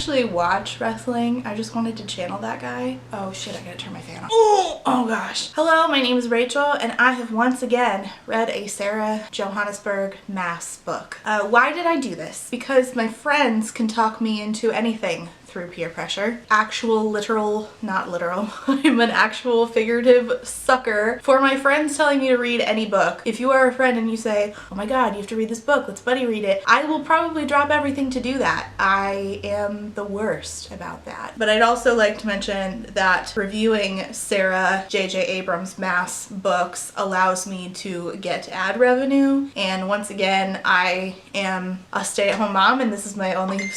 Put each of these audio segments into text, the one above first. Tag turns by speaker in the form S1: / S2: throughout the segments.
S1: actually watch wrestling. I just wanted to channel that guy. Oh shit, I gotta turn my fan on. Oh gosh. Hello, my name is Rachel and I have once again read a Sarah Johannesburg Mass book. Why did I do this? Because my friends can talk me into anything through peer pressure. Actual literal, not literal, I'm an actual figurative sucker for my friends telling me to read any book. If you are a friend and you say, oh my god, you have to read this book, let's buddy read it, I will probably drop everything to do that. I am the worst about that. But I'd also like to mention that reviewing Sarah J Abrams Mass books allows me to get ad revenue, and once again I am a stay-at-home mom and this is my only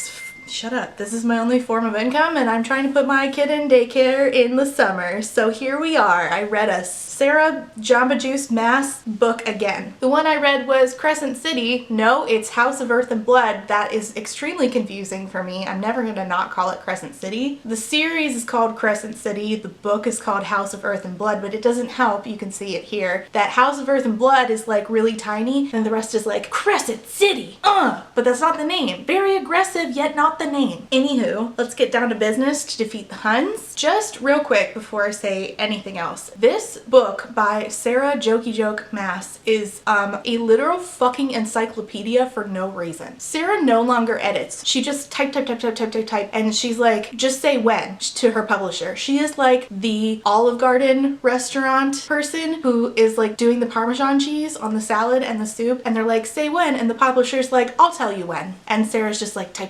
S1: This is my only form of income and I'm trying to put my kid in daycare in the summer. So here we are. I read a Sarah Jamba Juice Mass book again. The one I read was Crescent City. No, it's House of Earth and Blood. That is extremely confusing for me. I'm never gonna not call it Crescent City. The series is called Crescent City. The book is called House of Earth and Blood, but it doesn't help, you can see it here, that House of Earth and Blood is like really tiny and the rest is like Crescent City. But that's not the name. Very aggressive, yet not the name. Anywho, let's get down to business to defeat the Huns. Just real quick before I say anything else, this book by Sarah Jokey Joke Mass is a literal fucking encyclopedia for no reason. Sarah no longer edits. She just type, and she's like, just say when to her publisher. She is like the Olive Garden restaurant person who is like doing the Parmesan cheese on the salad and the soup, and they're like, say when, and the publisher's like, I'll tell you when. And Sarah's just like, type,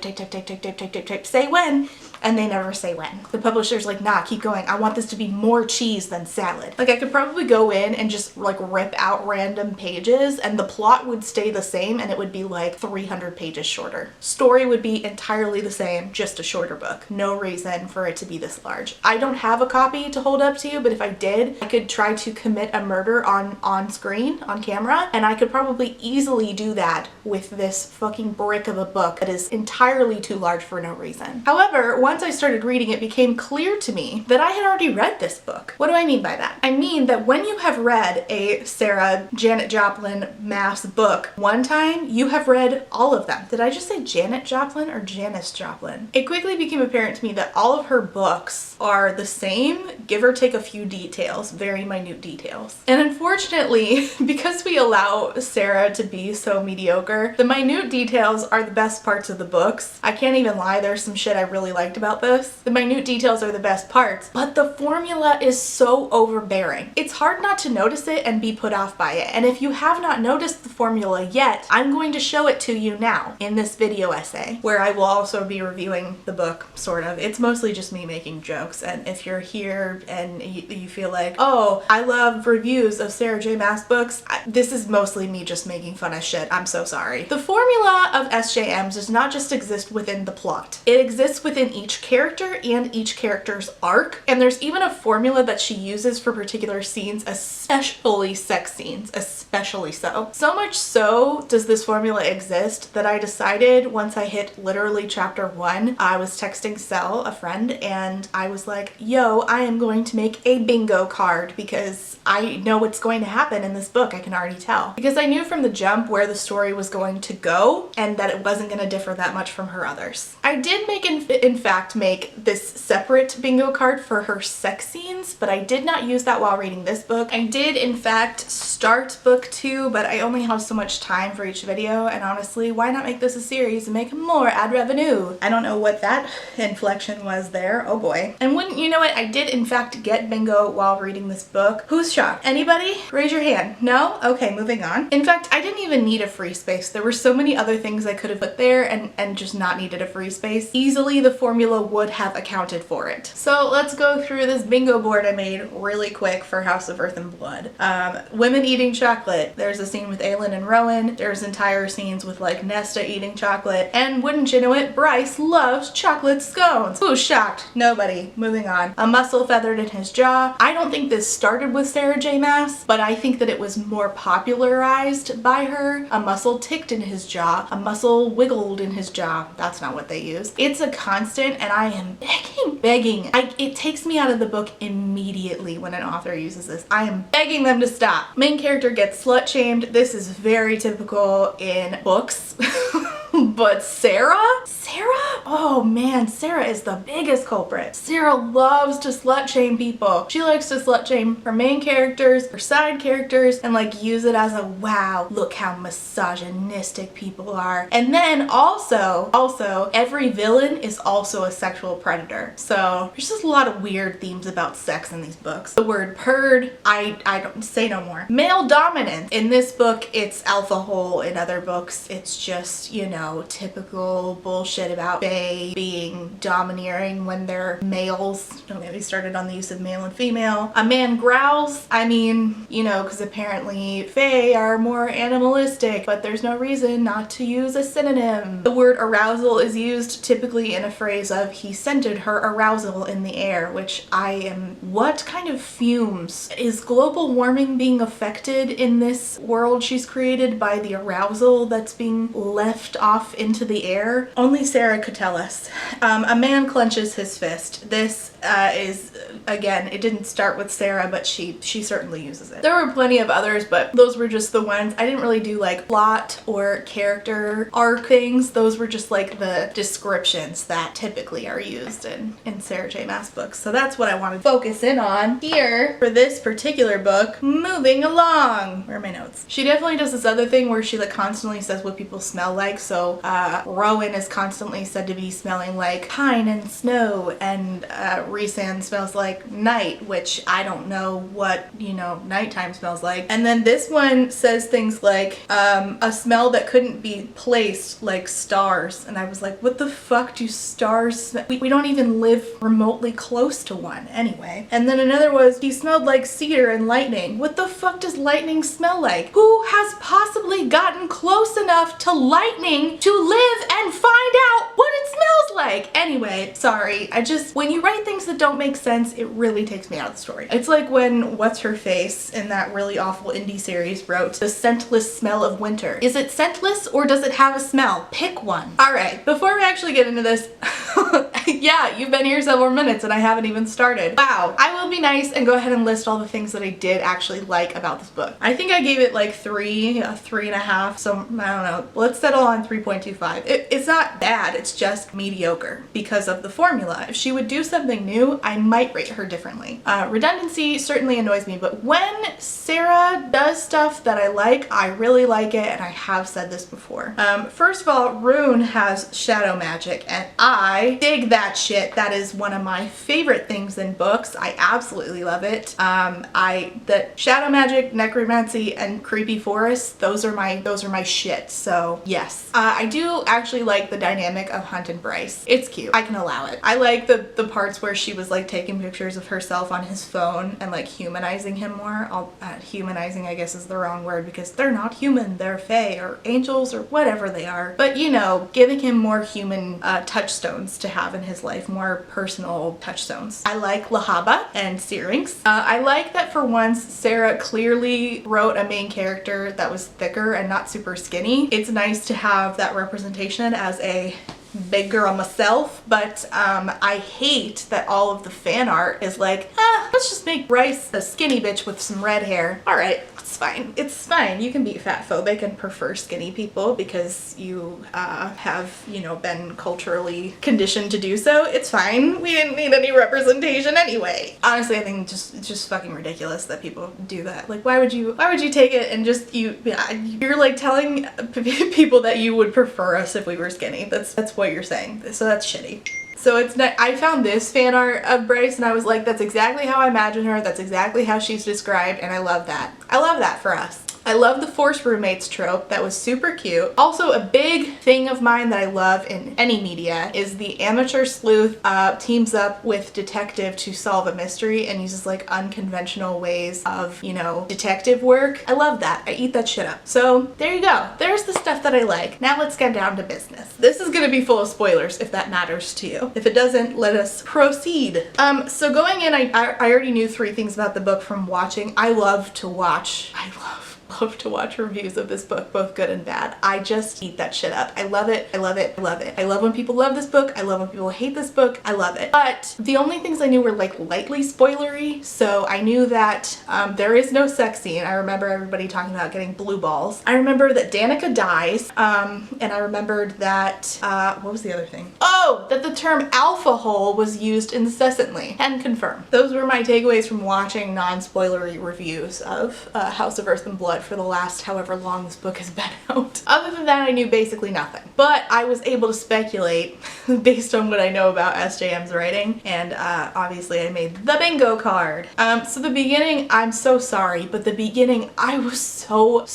S1: say when, and they never say when. The publisher's like, nah, keep going. I want this to be more cheese than salad. Like I could probably go in and just like rip out random pages and the plot would stay the same and it would be like 300 pages shorter. Story would be entirely the same, just a shorter book. No reason for it to be this large. I don't have a copy to hold up to you, but if I did, I could try to commit a murder on screen, on camera, and I could probably easily do that with this fucking brick of a book that is entirely too large for no reason. However, once I started reading, it became clear to me that I had already read this book. What do I mean by that? I mean that when you have read a Sarah Janet Joplin Mass book one time, you have read all of them. Did I just say Janet Joplin or Janice Joplin? It quickly became apparent to me that all of her books are the same, give or take a few details, very minute details. And unfortunately, because we allow Sarah to be so mediocre, the minute details are the best parts of the books. I can't even lie, there's some shit I really liked about this. The minute details are the best parts, but the formula is so overbearing. It's hard not to notice it and be put off by it. And if you have not noticed the formula yet, I'm going to show it to you now in this video essay, where I will also be reviewing the book, sort of. It's mostly just me making jokes, and if you're here and you feel like, oh, I love reviews of Sarah J Maas books, this is mostly me just making fun of shit. I'm so sorry. The formula of SJMs does not just exist within the plot. It exists within each character and each character's arc, and there's even a formula that she uses for particular scenes, especially sex scenes, especially so. So much so does this formula exist that I decided once I hit literally chapter 1, I was texting Sel, a friend, and I was like, yo, I am going to make a bingo card because I know what's going to happen in this book, I can already tell. Because I knew from the jump where the story was going to go and that it wasn't going to differ that much from her others. I did in fact make this separate bingo card for her sex scenes, but I did not use that while reading this book. I did in fact start book 2, but I only have so much time for each video, and honestly, why not make this a series and make more ad revenue? I don't know what that inflection was there, oh boy. And wouldn't you know it, I did in fact get bingo while reading this book. Who's shocked? Anybody? Raise your hand. No? Okay, moving on. In fact, I didn't even need a free space. There were so many other things I could have put there and just not needed a free space. Easily the formula would have accounted for it. So let's go through this bingo board I made really quick for House of Earth and Blood. Women eating chocolate. There's a scene with Aelin and Rowan. There's entire scenes with like Nesta eating chocolate. And wouldn't you know it, Bryce loves chocolate scones. Who's shocked? Nobody. Moving on. A muscle feathered in his jaw. I don't think this started with Sarah J Maas, but I think that it was more popularized by her. A muscle ticked in his jaw. A muscle wiggled in his jaw. That's not what they use. It's a constant, and I am begging. It takes me out of the book immediately when an author uses this. I am begging them to stop. Main character gets slut shamed. This is very typical in books. But Sarah? Oh man, Sarah is the biggest culprit. Sarah loves to slut shame people. She likes to slut shame her main characters, her side characters, and like use it as a wow, look how misogynistic people are. And then also every villain is also a sexual predator. So there's just a lot of weird themes about sex in these books. The word purd, I don't say no more. Male dominance. In this book, it's alpha hole. In other books, it's just, you know, typical bullshit about fae being domineering when they're males. Don't get me started on the use of male and female. A man growls. I mean, you know, because apparently fae are more animalistic, but there's no reason not to use a synonym. The word arousal is used typically in a phrase of he scented her arousal in the air, which I am, what kind of fumes? Is global warming being affected in this world she's created by the arousal that's being left off into the air? Only Sarah could tell us. A man clenches his fist. This is, again, it didn't start with Sarah, but she certainly uses it. There were plenty of others, but those were just the ones. I didn't really do like plot or character arc things. Those were just like the descriptions that typically are used in Sarah J Maas books. So that's what I want to focus in on here for this particular book. Moving along. Where are my notes? She definitely does this other thing where she like constantly says what people smell like. So Rowan is constantly said to be smelling like pine and snow, and Rhysand smells like night, which I don't know what, you know, nighttime smells like. And then this one says things like a smell that couldn't be placed, like stars. And I was like, what the fuck do stars smell? We don't even live remotely close to one anyway. And then another was he smelled like cedar and lightning. What the fuck does lightning smell like? Who has possibly gotten close enough to lightning to live and find out what it smells like? Anyway, sorry. When you write things that don't make sense, it really takes me out of the story. It's like when what's her face in that really awful indie series wrote The Scentless Smell of Winter. Is it scentless or does it have a smell? Pick one. All right, before we actually get into this, yeah, you've been here several minutes and I haven't even started. Wow. I will be nice and go ahead and list all the things that I did actually like about this book. I think I gave it like 3.5, so I don't know. Let's settle on 3.25. It's not bad, it's just mediocre because of the formula. If she would do something new, I might rate her differently. Redundancy certainly annoys me, but when Sarah does stuff that I like, I really like it, and I have said this before. First of all, Rune has shadow magic, and I dig that shit. That is one of my favorite things in books. I absolutely love it. That shadow magic, necromancy, and creepy forests, those are my shit. So yes, I do actually like the dynamic of Hunt and Bryce. It's cute. I can allow it. I like the parts where she was like taking pictures of herself on his phone and like humanizing him more. Humanizing, I guess, is the wrong word because they're not human. They're fae or angels or whatever they are. But you know, giving him more human touchstones to have in his life, more personal touchstones. I like Lahaba and Syrinx. I like that for once Sarah clearly wrote a main character that was thicker and not super skinny. It's nice to have that representation as a big girl myself, but I hate that all of the fan art is like, let's just make Bryce a skinny bitch with some red hair. All right, it's fine. It's fine. You can be fat phobic and prefer skinny people because you have, you know, been culturally conditioned to do so. It's fine. We didn't need any representation anyway. Honestly, I think it's just fucking ridiculous that people do that. Like, why would you take it and just, you're like telling people that you would prefer us if we were skinny. That's what you're saying. So that's shitty. So it's not, I found this fan art of Bryce and I was like, that's exactly how I imagine her. That's exactly how she's described, and I love that. I love that for us. I love the forced roommates trope. That was super cute. Also, a big thing of mine that I love in any media is the amateur sleuth teams up with detective to solve a mystery and uses like unconventional ways of, you know, detective work. I love that. I eat that shit up. So there you go. There's the stuff that I like. Now let's get down to business. This is gonna be full of spoilers if that matters to you. If it doesn't, let us proceed. So going in, I already knew 3 things about the book from watching. I love to watch. love to watch reviews of this book, both good and bad. I just eat that shit up. I love it. I love it. I love it. I love when people love this book. I love when people hate this book. I love it. But the only things I knew were like lightly spoilery. So I knew that there is no sex scene. I remember everybody talking about getting blue balls. I remember that Danica dies. And I remembered that, what was the other thing? Oh, that the term alpha hole was used incessantly. And confirmed. Those were my takeaways from watching non-spoilery reviews of House of Earth and Blood for the last however long this book has been out. Other than that, I knew basically nothing. But I was able to speculate based on what I know about SJM's writing, and obviously I made the bingo card. So the beginning, I'm so sorry, but the beginning, I was so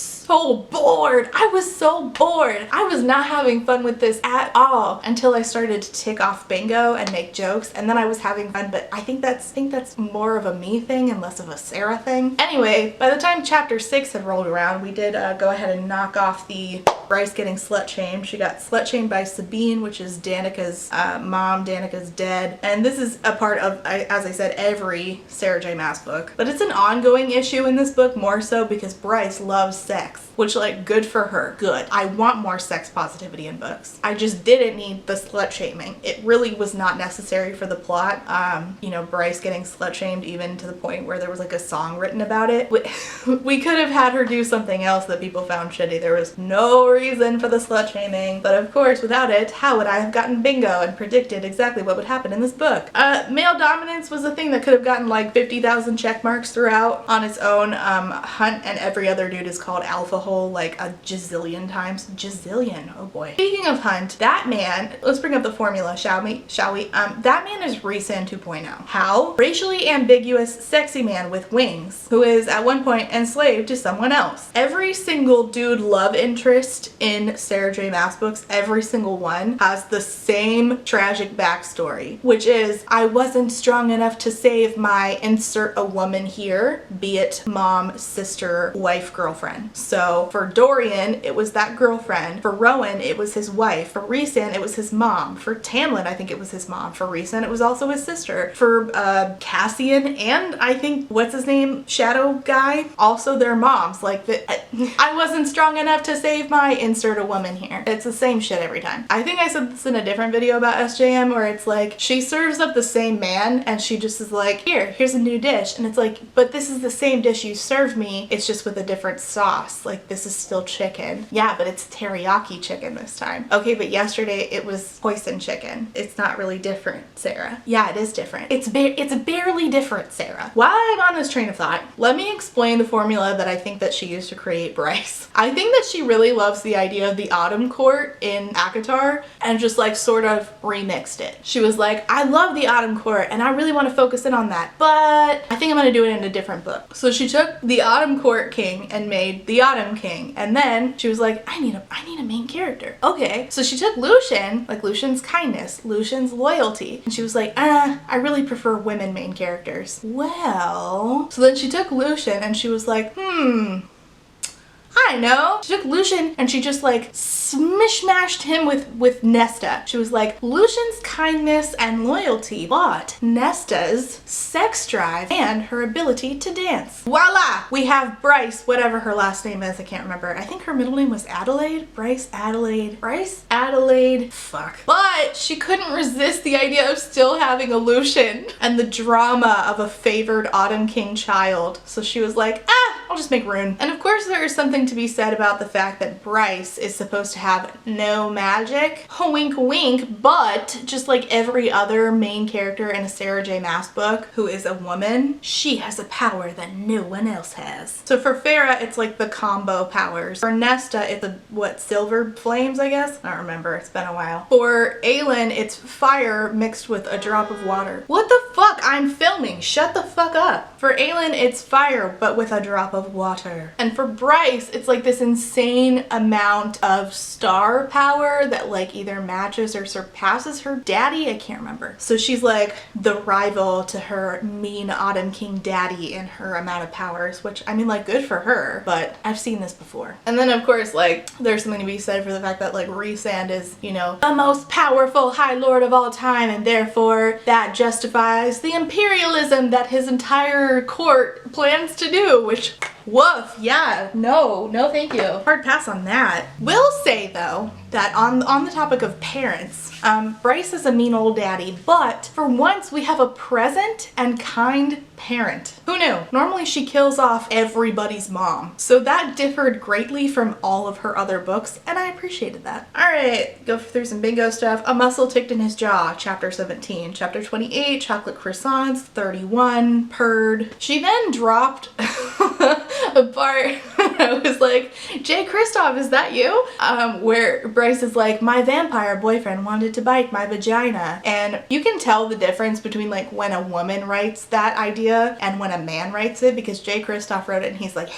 S1: bored. I was so bored. I was not having fun with this at all until I started to tick off bingo and make jokes, and then I was having fun, but I think that's more of a me thing and less of a Sarah thing. Anyway, by the time chapter 6 had rolled around, we did go ahead and knock off the Bryce getting slut-shamed. She got slut-shamed by Sabine, which is Danica's mom. Danica's dead. And this is a part of, as I said, every Sarah J Maas book. But it's an ongoing issue in this book, more so because Bryce loves sex. Which, like, good for her. Good. I want more sex positivity in books. I just didn't need the slut-shaming. It really was not necessary for the plot. You know, Bryce getting slut-shamed even to the point where there was, like, a song written about it. We could have had her do something else that people found shitty. There was no reason for the slut-shaming. But, of course, without it, how would I have gotten bingo and predicted exactly what would happen in this book? Male dominance was a thing that could have gotten, like, 50,000 check marks throughout on its own. Hunt and every other dude is called alpha hole like a gazillion times. Gazillion, oh boy. Speaking of Hunt, that man, let's bring up the formula, shall we? That man is Rhysand 2.0. How? Racially ambiguous, sexy man with wings, who is at one point enslaved to someone else. Every single dude love interest in Sarah J Maas books, every single one, has the same tragic backstory, which is, I wasn't strong enough to save my insert a woman here, be it mom, sister, wife, girlfriend. So for Dorian, it was that girlfriend. For Rowan, it was his wife. For Rhysand, it was his mom. For Tamlin, I think it was his mom. For Rhysand, it was also his sister. For Cassian and I think, what's his name? Shadow guy? Also their moms. Like, I wasn't strong enough to save my insert a woman here. It's the same shit every time. I think I said this in a different video about SJM where it's like, she serves up the same man and she just is like, here's a new dish. And it's like, but this is the same dish you served me. It's just with a different sauce. Like, this is still chicken. Yeah, but it's teriyaki chicken this time. Okay, but yesterday it was hoisin chicken. It's not really different, Sarah. Yeah, it is different. It's barely different, Sarah. While I'm on this train of thought, let me explain the formula that I think that she used to create Bryce. I think that she really loves the idea of the Autumn Court in ACOTAR and just like sort of remixed it. She was like, I love the Autumn Court and I really want to focus in on that, but I think I'm gonna do it in a different book. So she took the Autumn Court King and made the Autumn King, and then she was like, I need a main character. Okay, so she took Lucian, like Lucian's kindness, Lucian's loyalty, and she was like, I really prefer women main characters. Well, so then she took Lucian and she was like, I know. She took Lucian and she just like smishmashed him with Nesta. She was like, Lucian's kindness and loyalty, but Nesta's sex drive and her ability to dance. Voila! We have Bryce, whatever her last name is, I can't remember. I think her middle name was Adelaide? Bryce Adelaide. Fuck. But she couldn't resist the idea of still having a Lucian and the drama of a favored Autumn King child. So she was like, I'll just make Rune. And of course there is something to be said about the fact that Bryce is supposed to have no magic. Wink wink, but just like every other main character in a Sarah J Maas book who is a woman, she has a power that no one else has. So for Farah, it's like the combo powers. For Nesta, it's silver flames, I guess? I don't remember, it's been a while. For Aelin, it's fire mixed with a drop of water. What the fuck? I'm filming, shut the fuck up. For Aelin, it's fire, but with a drop of water. And for Bryce, it's like this insane amount of star power that like either matches or surpasses her daddy, I can't remember. So she's like the rival to her mean Autumn King daddy in her amount of powers, which I mean, like, good for her, but I've seen this before. And then of course, like, there's something to be said for the fact that like Rhysand is, you know, the most powerful High Lord of all time, and therefore that justifies the imperialism that his entire court plans to do, which Woof, yeah, no thank you. Hard pass on that. Will say though, that on the topic of parents, Bryce is a mean old daddy, but for once we have a present and kind parent. Who knew? Normally she kills off everybody's mom. So that differed greatly from all of her other books, and I appreciated that. Alright, go through some bingo stuff. A muscle ticked in his jaw, chapter 17. Chapter 28, chocolate croissants, 31, purred. She then dropped a part I was like, Jay Kristoff, is that you? Where Bryce is like, my vampire boyfriend wanted to bite my vagina. And you can tell the difference between like when a woman writes that idea and when a man writes it, because Jay Kristoff wrote it and he's like,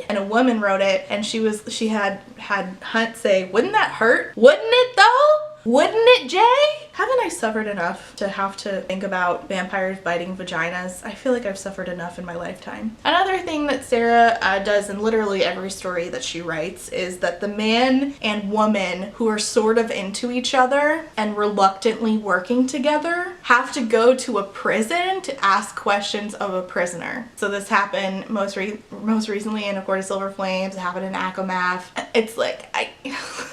S1: and a woman wrote it and she had Hunt say, wouldn't that hurt? Wouldn't it though? Wouldn't it, Jay? Haven't I suffered enough to have to think about vampires biting vaginas? I feel like I've suffered enough in my lifetime. Another thing that Sarah does in literally every story that she writes is that the man and woman who are sort of into each other and reluctantly working together have to go to a prison to ask questions of a prisoner. So this happened most recently in A Court of Silver Flames. It happened in Akamath. It's like,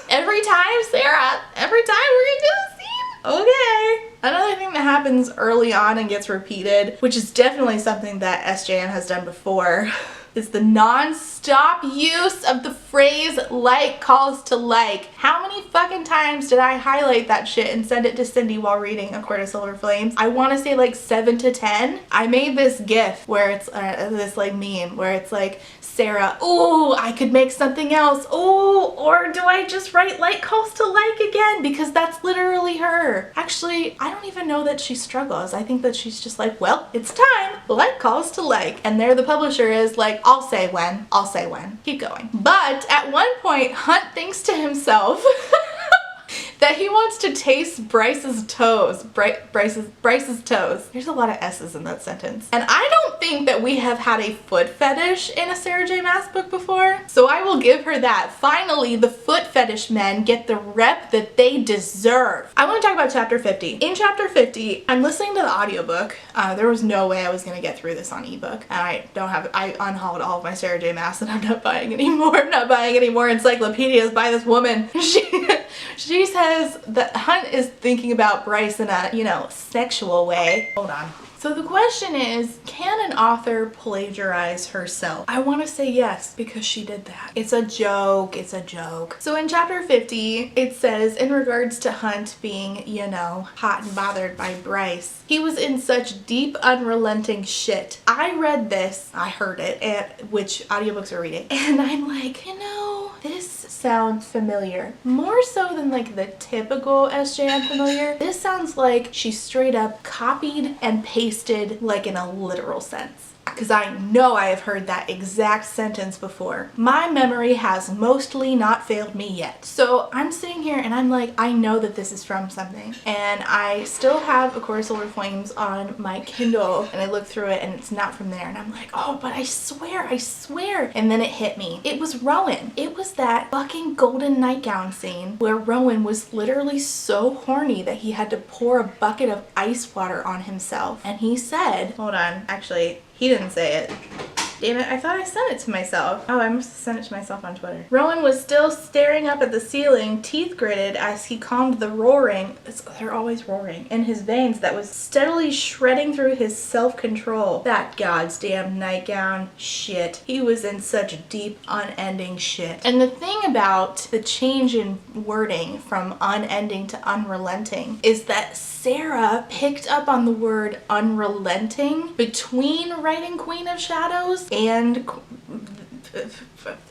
S1: every time, Sarah, every time we're gonna do this scene. Okay. Another thing that happens early on and gets repeated, which is definitely something that SJM has done before, is the non-stop use of the phrase like calls to like. How many fucking times did I highlight that shit and send it to Cindy while reading A Court of Silver Flames? I want to say like 7 to 10. I made this gif where it's this like meme where it's like, Sarah, oh, I could make something else. Oh, or do I just write like calls to like again? Because that's literally her. Actually, I don't even know that she struggles. I think that she's just like, well, it's time. Like calls to like. And there the publisher is like, I'll say when. I'll say when. Keep going. But at one point, Hunt thinks to himself that he wants to taste Bryce's toes. Bryce's toes. There's a lot of S's in that sentence. And I don't think that we have had a foot fetish in a Sarah J Maas book before, so I will give her that. Finally, the foot fetish men get the rep that they deserve. I want to talk about chapter 50. In chapter 50, I'm listening to the audiobook. There was no way I was going to get through this on ebook. And I unhauled all of my Sarah J Maas and I'm not buying anymore. I'm not buying any more encyclopedias by this woman. She says that Hunt is thinking about Bryce in a, sexual way. Hold on. So the question is, can an author plagiarize herself? I want to say yes, because she did that. It's a joke. It's a joke. So in chapter 50, it says, in regards to Hunt being, hot and bothered by Bryce, he was in such deep, unrelenting shit. I read this, I heard it, which audiobooks are reading, and I'm like, this sounds familiar. More so than like the typical SJM familiar. This sounds like she straight up copied and pasted like in a literal sense. Because I know I have heard that exact sentence before. My memory has mostly not failed me yet. So I'm sitting here and I'm like, I know that this is from something. And I still have A Court of Silver Flames on my Kindle and I look through it and it's not from there. And I'm like, oh, but I swear. And then it hit me. It was Rowan. It was that fucking golden nightgown scene where Rowan was literally so horny that he had to pour a bucket of ice water on himself. And he said, hold on, actually, he didn't say it. Damn it, I thought I sent it to myself. Oh, I must have sent it to myself on Twitter. Rowan was still staring up at the ceiling, teeth gritted as he calmed the roaring, they're always roaring, in his veins that was steadily shredding through his self-control. That goddamn nightgown shit. He was in such deep, unending shit. And the thing about the change in wording from unending to unrelenting is that Sarah picked up on the word unrelenting between writing Queen of Shadows and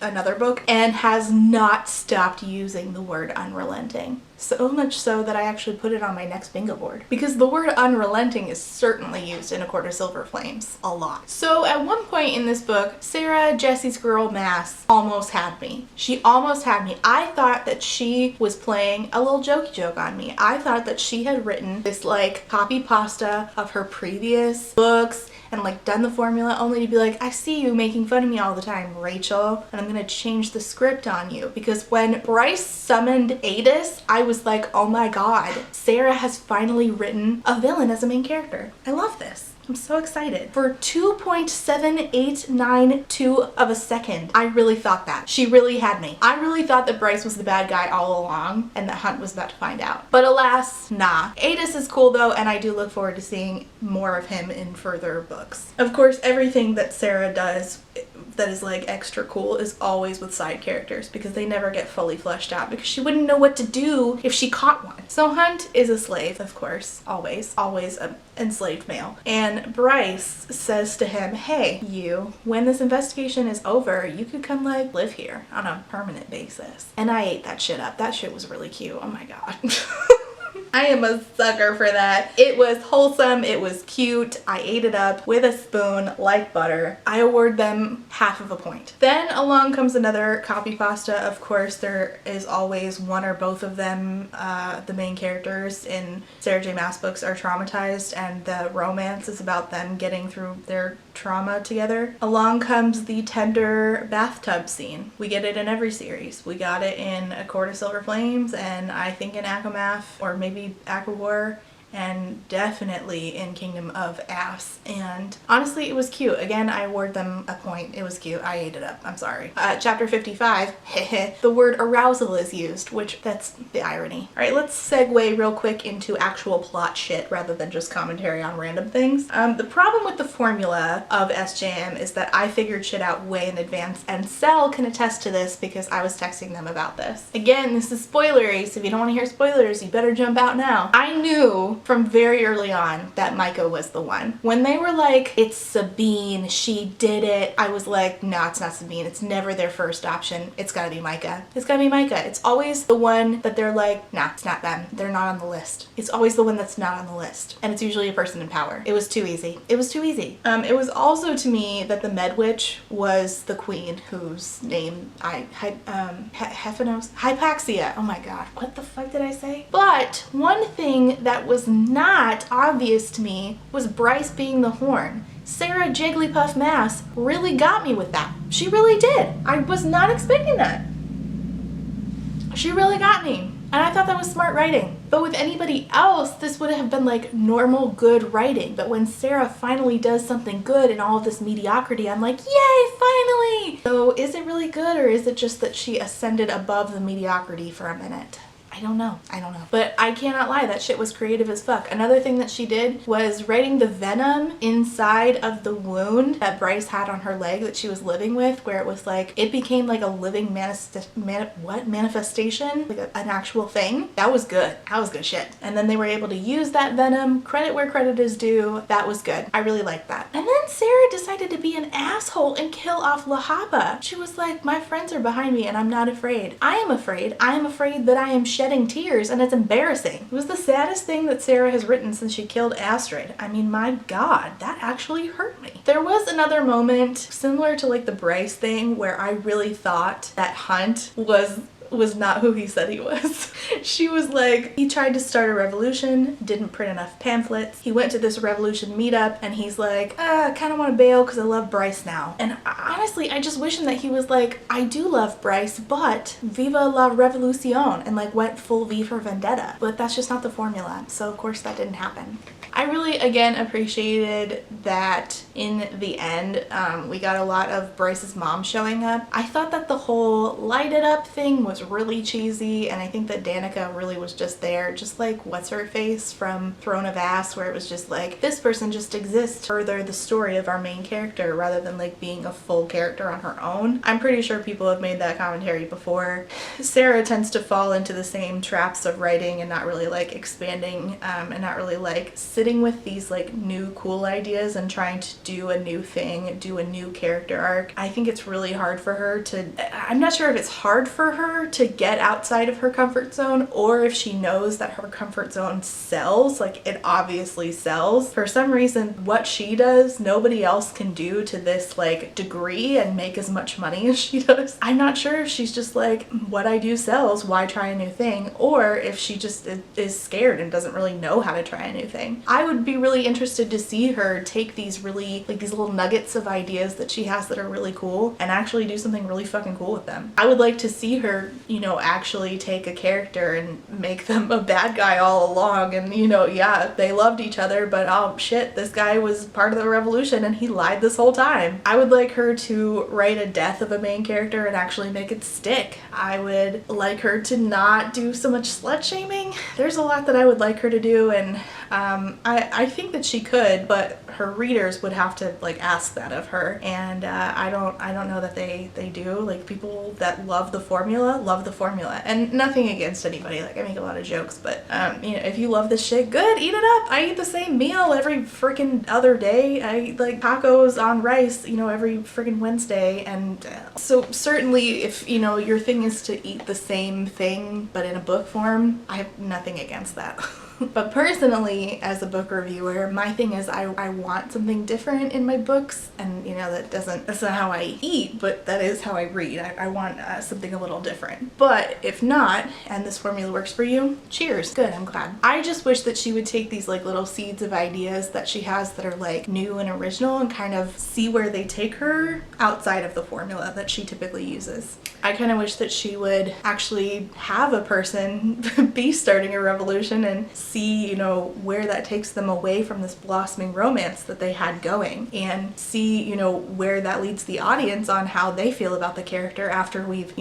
S1: another book and has not stopped using the word unrelenting. So much so that I actually put it on my next bingo board. Because the word unrelenting is certainly used in A Court of Silver Flames a lot. So at one point in this book, Sarah, Jesse's girl Maas, almost had me. She almost had me. I thought that she was playing a little jokey joke on me. I thought that she had written this like copy pasta of her previous books and like done the formula only to be like, I see you making fun of me all the time, Rachel, and I'm gonna change the script on you. Because when Bryce summoned Adis, I was like, oh my god, Sarah has finally written a villain as a main character. I love this. I'm so excited. For 2.7892 of a second, I really thought that. She really had me. I really thought that Bryce was the bad guy all along and that Hunt was about to find out. But alas, nah. Adis is cool though, and I do look forward to seeing more of him in further books. Of course, everything that Sarah does that is like extra cool is always with side characters because they never get fully fleshed out because she wouldn't know what to do if she caught one. So Hunt is a slave, of course, always an enslaved male. And Bryce says to him, hey, you, when this investigation is over, you could come like live here on a permanent basis. And I ate that shit up. That shit was really cute. Oh my God. I am a sucker for that. It was wholesome, it was cute, I ate it up with a spoon like butter. I award them half of a point. Then along comes another copy pasta. Of course, there is always one or both of them, the main characters in Sarah J Maas books are traumatized and the romance is about them getting through their trauma together. Along comes the tender bathtub scene. We get it in every series. We got it in A Court of Silver Flames and I think in Akamath or maybe Aquawar, and definitely in Kingdom of Ass. And honestly, it was cute. Again, I award them a point. It was cute. I ate it up. I'm sorry. Chapter 55, the word arousal is used, which that's the irony. All right, let's segue real quick into actual plot shit rather than just commentary on random things. The problem with the formula of SJM is that I figured shit out way in advance, and Cell can attest to this because I was texting them about this. Again, this is spoilery, so if you don't want to hear spoilers, you better jump out now. I knew from very early on that Micah was the one. When they were like, it's Sabine, she did it, I was like, no, it's not Sabine. It's never their first option. It's gotta be Micah. It's gotta be Micah. It's always the one that they're like, nah, it's not them. They're not on the list. It's always the one that's not on the list. And it's usually a person in power. It was too easy. It was too easy. It was also to me that the Medwitch was the queen whose name Hypaxia. Oh my God. What the fuck did I say? But one thing that was not obvious to me was Bryce being the horn. Sarah Jigglypuff Maas really got me with that. She really did. I was not expecting that. She really got me. And I thought that was smart writing. But with anybody else, this would have been like normal good writing. But when Sarah finally does something good in all of this mediocrity, I'm like, yay, finally! So is it really good, or is it just that she ascended above the mediocrity for a minute? I don't know. But I cannot lie, that shit was creative as fuck. Another thing that she did was writing the venom inside of the wound that Bryce had on her leg that she was living with, where it was like, it became like a living manifestation, like an actual thing. That was good. That was good shit. And then they were able to use that venom, credit where credit is due. That was good. I really liked that. And then Sarah decided to be an asshole and kill off Lahaba. She was like, my friends are behind me and I'm not afraid. I am afraid. I am afraid that I am shedding tears and it's embarrassing. It was the saddest thing that Sarah has written since she killed Astrid. I mean, my God, that actually hurt me. There was another moment similar to like the Bryce thing where I really thought that Hunt was not who he said he was. She was like, he tried to start a revolution, didn't print enough pamphlets. He went to this revolution meetup and he's like, I kind of want to bail because I love Bryce now. And honestly, I just wish him that he was like, I do love Bryce, but viva la revolucion, and like went full V for Vendetta. But that's just not the formula. So of course that didn't happen. I really, again, appreciated that in the end, we got a lot of Bryce's mom showing up. I thought that the whole light it up thing was really cheesy, and I think that Danica really was just there, just like what's-her-face from Throne of Ass, where it was just like, this person just exists to further the story of our main character rather than like being a full character on her own. I'm pretty sure people have made that commentary before. Sarah tends to fall into the same traps of writing and not really like expanding and not really like sitting with these like new cool ideas and trying to do a new thing, do a new character arc. I think it's really hard for her to, I'm not sure if it's hard for her to get outside of her comfort zone or if she knows that her comfort zone sells, like it obviously sells. For some reason, what she does, nobody else can do to this like degree and make as much money as she does. I'm not sure if she's just like, what I do sells, why try a new thing? Or if she just is scared and doesn't really know how to try a new thing. I would be really interested to see her take these really, like these little nuggets of ideas that she has that are really cool and actually do something really fucking cool with them. I would like to see her, you know, actually take a character and make them a bad guy all along, and you know, yeah, they loved each other, but oh shit, this guy was part of the revolution and he lied this whole time. I would like her to write a death of a main character and actually make it stick. I would like her to not do so much slut shaming. There's a lot that I would like her to do, and I think that she could, but her readers would have to like ask that of her, and I don't know that they do. Like, people that love the formula, and nothing against anybody, like I make a lot of jokes, but you know, if you love this shit, good, eat it up. I eat the same meal every freaking other day. I like tacos on rice, you know, every freaking Wednesday, and so certainly if, you know, your thing is to eat the same thing but in a book form, I have nothing against that. But personally, as a book reviewer, my thing is I want something different in my books, and you know, that's not how I eat, but that is how I read. I want something a little different. But if not, and this formula works for you, cheers, good, I'm glad. I just wish that she would take these like little seeds of ideas that she has that are like new and original and kind of see where they take her outside of the formula that she typically uses. I kind of wish that she would actually have a person be starting a revolution and see, you know, where that takes them away from this blossoming romance that they had going, and see, you know, where that leads the audience on how they feel about the character after we've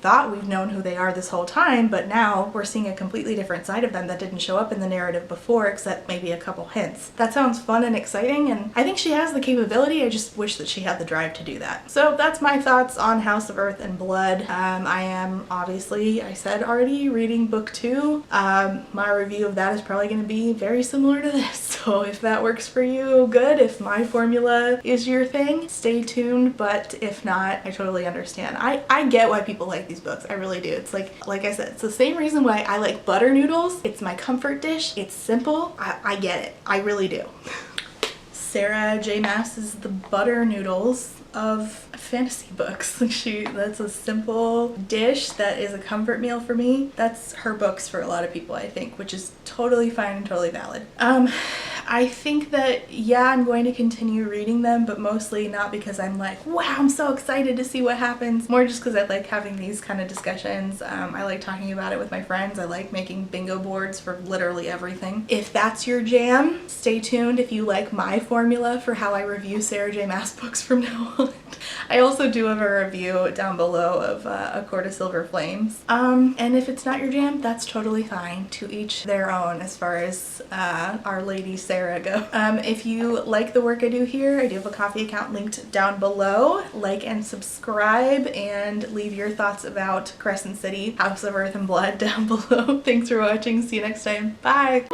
S1: thought we've known who they are this whole time, but now we're seeing a completely different side of them that didn't show up in the narrative before, except maybe a couple hints. That sounds fun and exciting, and I think she has the capability. I just wish that she had the drive to do that. So that's my thoughts on House of Earth and Blood. I am obviously, I said already, reading book 2. My review of that is probably going to be very similar to this, so if that works for you, good. If my formula is your thing, stay tuned, but if not, I totally understand. I get why people like these books, I really do. It's like I said, it's the same reason why I like butter noodles. It's my comfort dish, it's simple, I get it, I really do. Sarah J Maas is the butter noodles of fantasy books. That's a simple dish that is a comfort meal for me. That's her books for a lot of people, I think, which is totally fine and totally valid. I think that, yeah, I'm going to continue reading them, but mostly not because I'm like, wow, I'm so excited to see what happens. More just because I like having these kind of discussions. I like talking about it with my friends. I like making bingo boards for literally everything. If that's your jam, stay tuned if you like my formula for how I review Sarah J Maas books from now on. I also do have a review down below of A Court of Silver Flames. And if it's not your jam, that's totally fine. To each their own as far as Our Lady Sarah go. If you like the work I do here, I do have a Ko-fi account linked down below. Like and subscribe, and leave your thoughts about Crescent City, House of Earth and Blood down below. Thanks for watching. See you next time. Bye!